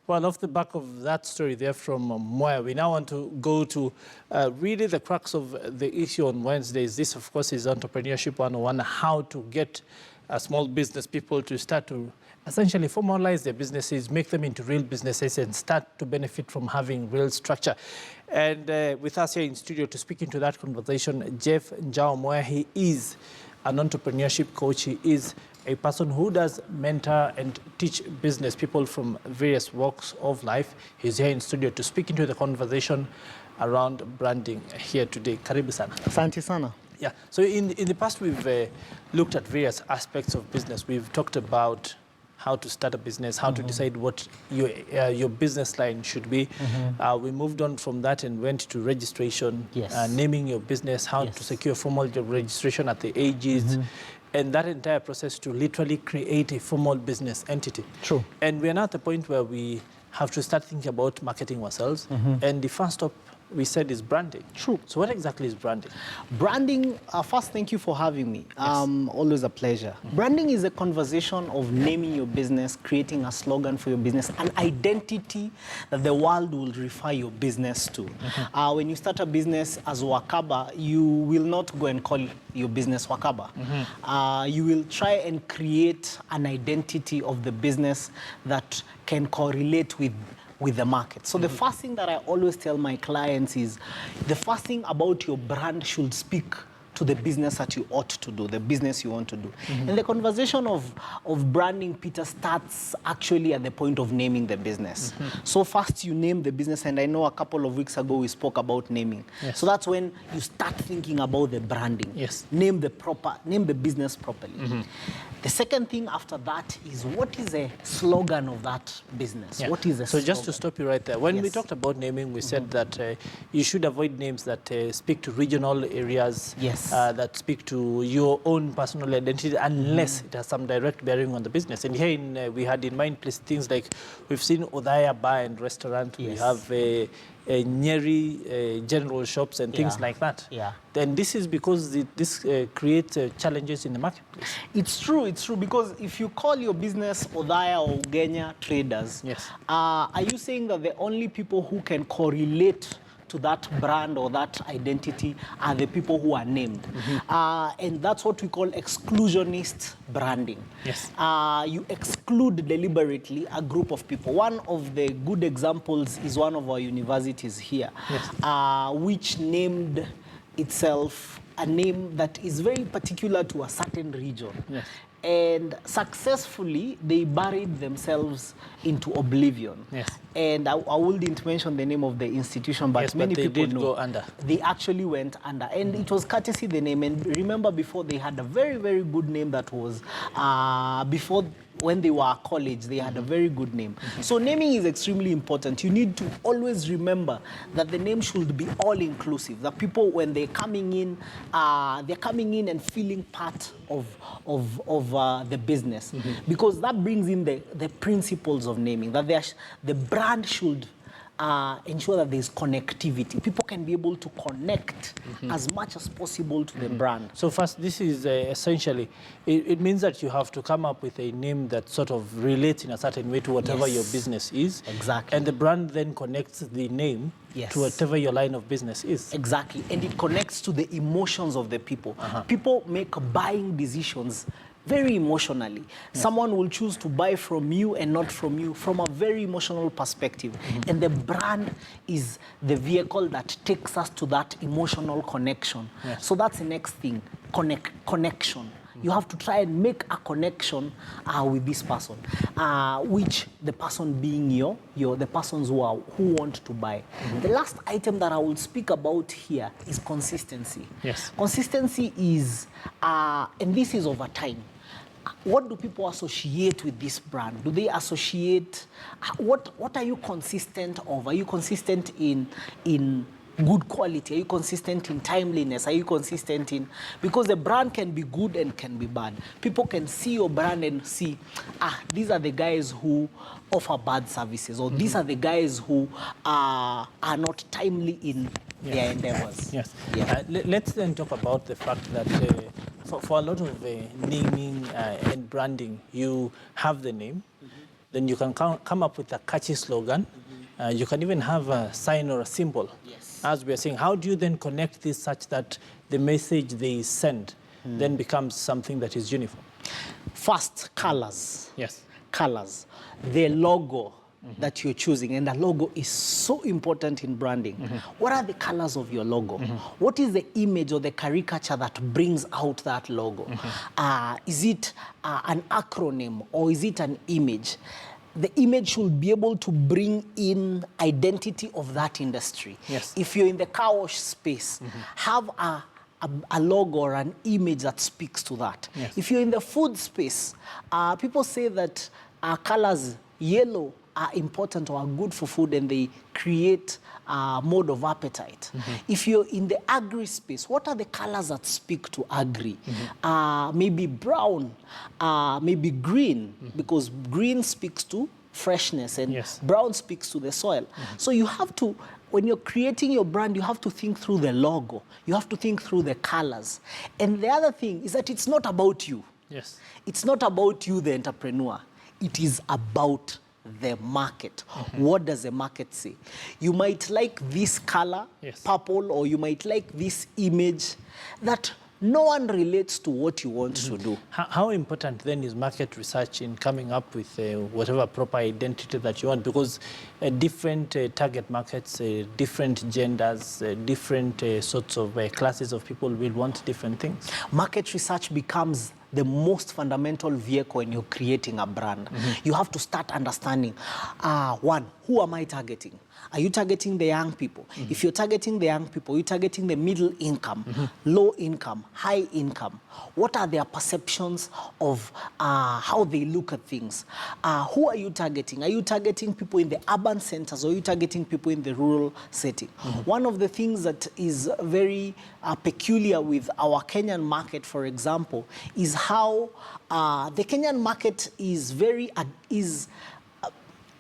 Well, off the back of that story there from Moya, we now want to go to really the crux of the issue on Wednesdays. This, of course, is Entrepreneurship 101, how to get small business people to start to essentially formalize their businesses, make them into real businesses, and start to benefit from having real structure. And with us here in studio to speak into that conversation, Jeff Njau Mwema. He is an entrepreneurship coach. He is a person who does mentor and teach business people from various walks of life. He's here in studio to speak into the conversation around branding here today. Karibu sana. Asante sana. Yeah, so in the past we've looked at various aspects of business. We've talked about how to start a business, how to decide what your business line should be. We moved on from that and went to registration, naming your business, how to secure formal registration at the AGs, and that entire process to literally create a formal business entity. True. And we're now at the point where we have to start thinking about marketing ourselves. And the first stop we said is branding. True. So what exactly is branding? Branding, first, thank you for having me. Always a pleasure. Branding is a conversation of naming your business, creating a slogan for your business, an identity that the world will refer your business to. When you start a business as Wakaba, you will not go and call your business Wakaba. You will try and create an identity of the business that can correlate with the market. So the first thing that I always tell my clients is the first thing about your brand should speak to the business that you ought to do, the business you want to do. And the conversation of branding, Peter, starts actually at the point of naming the business. So first you name the business, and I know a couple of weeks ago we spoke about naming. So that's when you start thinking about the branding. Name the business properly. The second thing after that is, what is a slogan of that business? What is a slogan? So just to stop you right there, when we talked about naming, we said that you should avoid names that speak to regional areas, that speak to your own personal identity, unless it has some direct bearing on the business. And here we had in mind things like, we've seen Odaya Bar and Restaurant, we have Nyeri general shops and things like that. Then this is because this creates challenges in the marketplace. It's true, because if you call your business Odaya or Ugenya Traders, are you saying that the only people who can correlate to that brand or that identity are the people who are named? And that's what we call exclusionist branding. You exclude deliberately a group of people. One of the good examples is one of our universities here, which named itself a name that is very particular to a certain region. And successfully, they buried themselves into oblivion. And I wouldn't mention the name of the institution, but many they people did know. go under. They actually went under. And it was courtesy the name. And remember, before they had a very, very good name that was, before when they were at college, they had a very good name. So naming is extremely important. You need to always remember that the name should be all-inclusive. That people, when they're coming in and feeling part of the business. Because that brings in the principles of naming. That the brand should ensure that there's connectivity. People can be able to connect as much as possible to the brand. So first, this is essentially, it means that you have to come up with a name that sort of relates in a certain way to whatever your business is. And the brand then connects the name to whatever your line of business is. And it connects to the emotions of the people. People make buying decisions very emotionally. Someone will choose to buy from you and not from you from a very emotional perspective. And the brand is the vehicle that takes us to that emotional connection. So that's the next thing, connection. You have to try and make a connection with this person, which the person being the persons who want to buy. The last item that I will speak about here is consistency. Consistency is, and this is over time. What do people associate with this brand? Do they associate, what are you consistent of? Are you consistent in good quality? Are you consistent in timeliness? Are you consistent in, because the brand can be good and can be bad. People can see your brand and see, these are the guys who offer bad services, or these are the guys who are not timely in their endeavors. Let's then talk about the fact that for a lot of naming and branding, you have the name. then you can come up with a catchy slogan. You can even have a sign or a symbol. Yes. As we are saying, how do you then connect this such that the message they send then becomes something that is uniform? First, colors. Yes. Colors. The logo that you're choosing, and the logo is so important in branding. What are the colors of your logo? What is the image or the caricature that brings out that logo? Is it an acronym or is it an image? The image should be able to bring in identity of that industry. Yes. If you're in the car wash space, have a logo or an image that speaks to that. Yes. If you're in the food space, people say that colors, yellow, are important or are good for food, and they create a mode of appetite. If you're in the agri space, what are the colors that speak to agri? Maybe brown, maybe green, because green speaks to freshness, and Yes. brown speaks to the soil. So you have to, when you're creating your brand, you have to think through the logo. You have to think through the colors. And the other thing is that it's not about you. Yes. It's not about you, the entrepreneur. It is about the market. What does the market say? You might like this color, Yes. purple, or you might like this image that no one relates to what you want to do. How important then is market research in coming up with whatever proper identity that you want? Because different target markets, different genders, different sorts of classes of people will want different things. Market research becomes the most fundamental vehicle when you're creating a brand. You have to start understanding, one, who am I targeting? Are you targeting the young people? If you're targeting the young people, you're targeting the middle income, low income, high income. What are their perceptions of how they look at things? Who are you targeting? Are you targeting people in the urban centers, or are you targeting people in the rural setting? One of the things that is very peculiar with our Kenyan market, for example, is how the Kenyan market is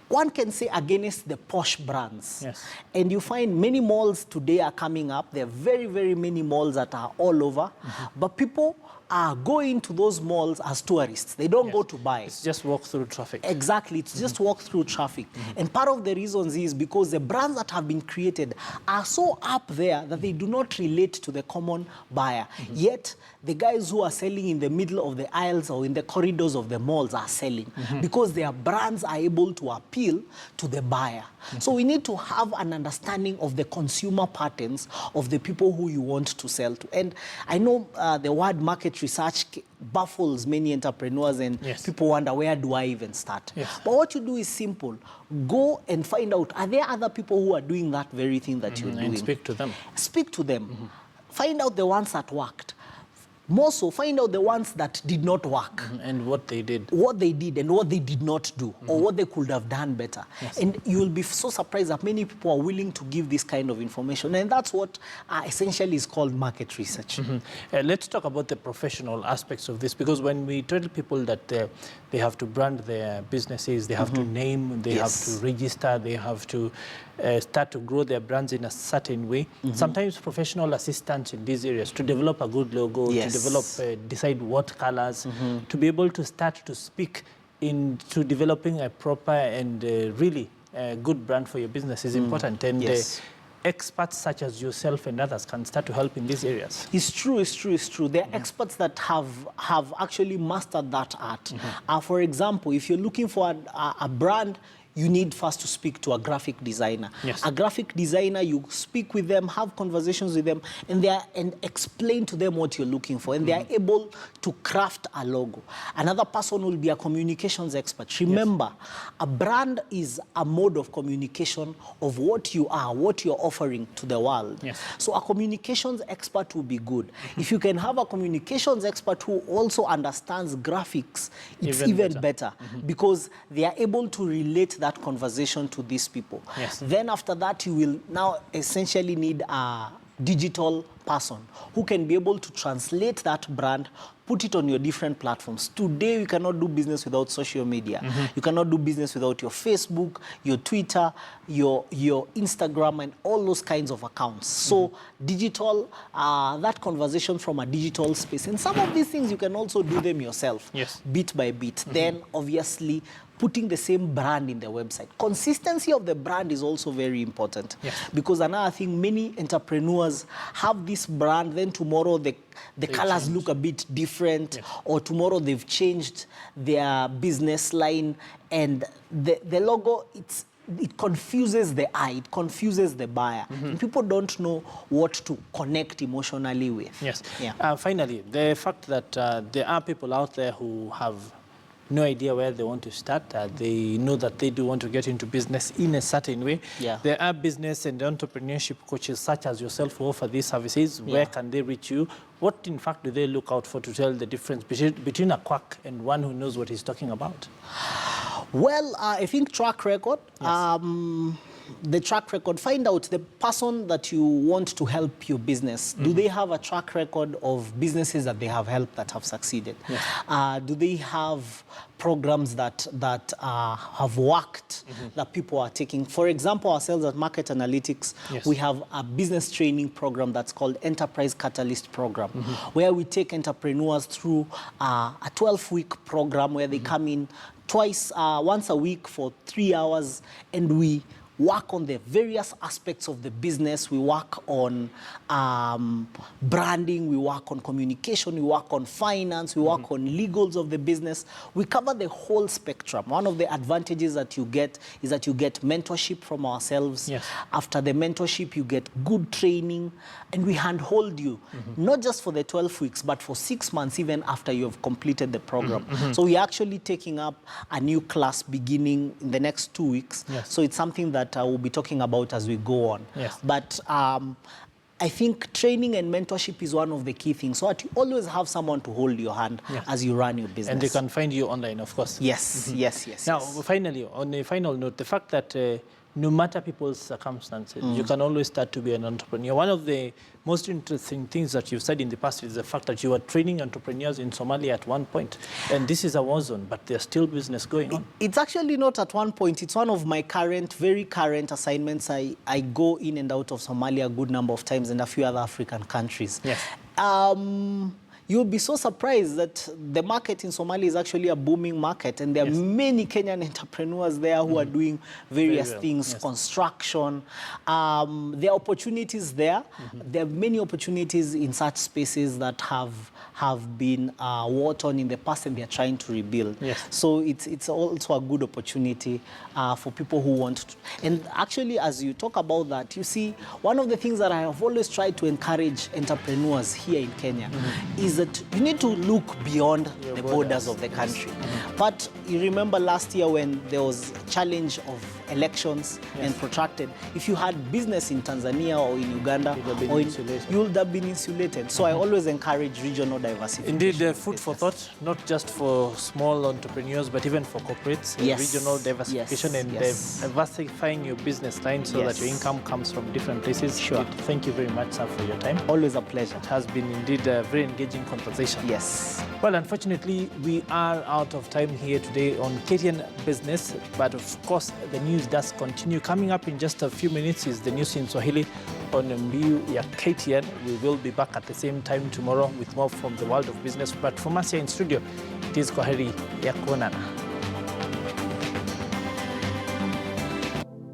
one can say against the posh brands. Yes. And you find many malls today are coming up. There are very, very many malls that are all over. But people are going to those malls as tourists. They don't go to buy. It's just walk through traffic. Exactly. It's just walk through traffic. And part of the reasons is because the brands that have been created are so up there that they do not relate to the common buyer. Yet, the guys who are selling in the middle of the aisles or in the corridors of the malls are selling because their brands are able to appeal to the buyer. So we need to have an understanding of the consumer patterns of the people who you want to sell to. And I know the word market research baffles many entrepreneurs, and people wonder, where do I even start? But what you do is simple. Go and find out, are there other people who are doing that very thing that you're doing? And speak to them. Speak to them. Find out the ones that worked. More so, find out the ones that did not work. And what they did. What they did and what they did not do, or what they could have done better. And you will be so surprised that many people are willing to give this kind of information. And that's what essentially is called market research. Let's talk about the professional aspects of this, because when we tell people that they have to brand their businesses, they have to name, they have to register, they have to start to grow their brands in a certain way. Sometimes professional assistants in these areas to develop a good logo, to develop, decide what colors, to be able to start to speak into developing a proper and really good brand for your business is important. And experts such as yourself and others can start to help in these areas. It's true, it's true, it's true. There are experts that have actually mastered that art. For example, if you're looking for a brand, you need first to speak to a graphic designer. A graphic designer, you speak with them, have conversations with them, and explain to them what you're looking for, and they are able to craft a logo. Another person will be a communications expert. Remember, a brand is a mode of communication of what you are, what you're offering to the world. So a communications expert will be good. If you can have a communications expert who also understands graphics, it's even better because they are able to relate that conversation to these people. Then after that, you will now essentially need a digital person who can be able to translate that brand, put it on your different platforms. Today, you cannot do business without social media. You cannot do business without your Facebook, your Twitter, your Instagram, and all those kinds of accounts. So digital, that conversation from a digital space. And some of these things, you can also do them yourself, bit by bit. Then, obviously, putting the same brand in their website. Consistency of the brand is also very important. Yes. Because another thing, many entrepreneurs have this brand, then tomorrow the colors look a bit different, yes. or tomorrow they've changed their business line, and the logo, it confuses the eye, it confuses the buyer. And people don't know what to connect emotionally with. Yes. Yeah. Finally, the fact that there are people out there who have no idea where they want to start. They know that they do want to get into business in a certain way. Yeah. There are business and entrepreneurship coaches such as yourself who offer these services. Yeah. Where can they reach you? What, in fact, do they look out for to tell the difference between a quack and one who knows what he's talking about? Well, I think track record. Yes. The track record, find out the person that you want to help your business. Do they have a track record of businesses that they have helped that have succeeded? Yes. Do they have programs that have worked that people are taking? For example, ourselves at Market Analytics, Yes. we have a business training program that's called Enterprise Catalyst Program, where we take entrepreneurs through a 12-week program where they come in once a week for 3 hours, and we work on the various aspects of the business. We work on branding, we work on communication, we work on finance, we work on legals of the business. We cover the whole spectrum. One of the advantages that you get is that you get mentorship from ourselves. Yes. After the mentorship, you get good training, and we handhold you, not just for the 12 weeks, but for 6 months, even after you have completed the program. So we're actually taking up a new class beginning in the next 2 weeks. Yes. So it's something that we'll be talking about as we go on. Yes. But I think training and mentorship is one of the key things. So that you always have someone to hold your hand as you run your business. And they can find you online, of course. Yes, yes. Now, finally, on a final note, the fact that no matter people's circumstances, you can always start to be an entrepreneur. One of the most interesting things that you've said in the past is the fact that you were training entrepreneurs in Somalia at one point. And this is a war zone, but there's still business going on. It's actually not at one point. It's one of my very current assignments. I go in and out of Somalia a good number of times, and a few other African countries. Yes. You'll be so surprised that the market in Somalia is actually a booming market, and there are many Kenyan entrepreneurs there who are doing various things, construction. There are opportunities there. There are many opportunities in such spaces that have been war-torn in the past, and they are trying to rebuild. Yes. So it's also a good opportunity for people who want to. And actually, as you talk about that, you see, one of the things that I have always tried to encourage entrepreneurs here in Kenya is that you need to look beyond the borders of the country. But you remember last year when there was a challenge of elections and protracted, if you had business in Tanzania or in Uganda, you would have been insulated. So I always encourage regional diversification. Indeed, food for thought, not just for small entrepreneurs, but even for corporates, regional diversification and diversifying your business line so that your income comes from different places. Sure. Thank you very much, sir, for your time. Always a pleasure. It has been indeed a very engaging conversation. Yes. Well, unfortunately, we are out of time here today on KTN Business, but of course, the news does continue. Coming up in just a few minutes is the news in Swahili on Mbiu ya KTN. We will be back at the same time tomorrow with more from the world of business. But from us here in studio, it is kwaheri ya kuonana.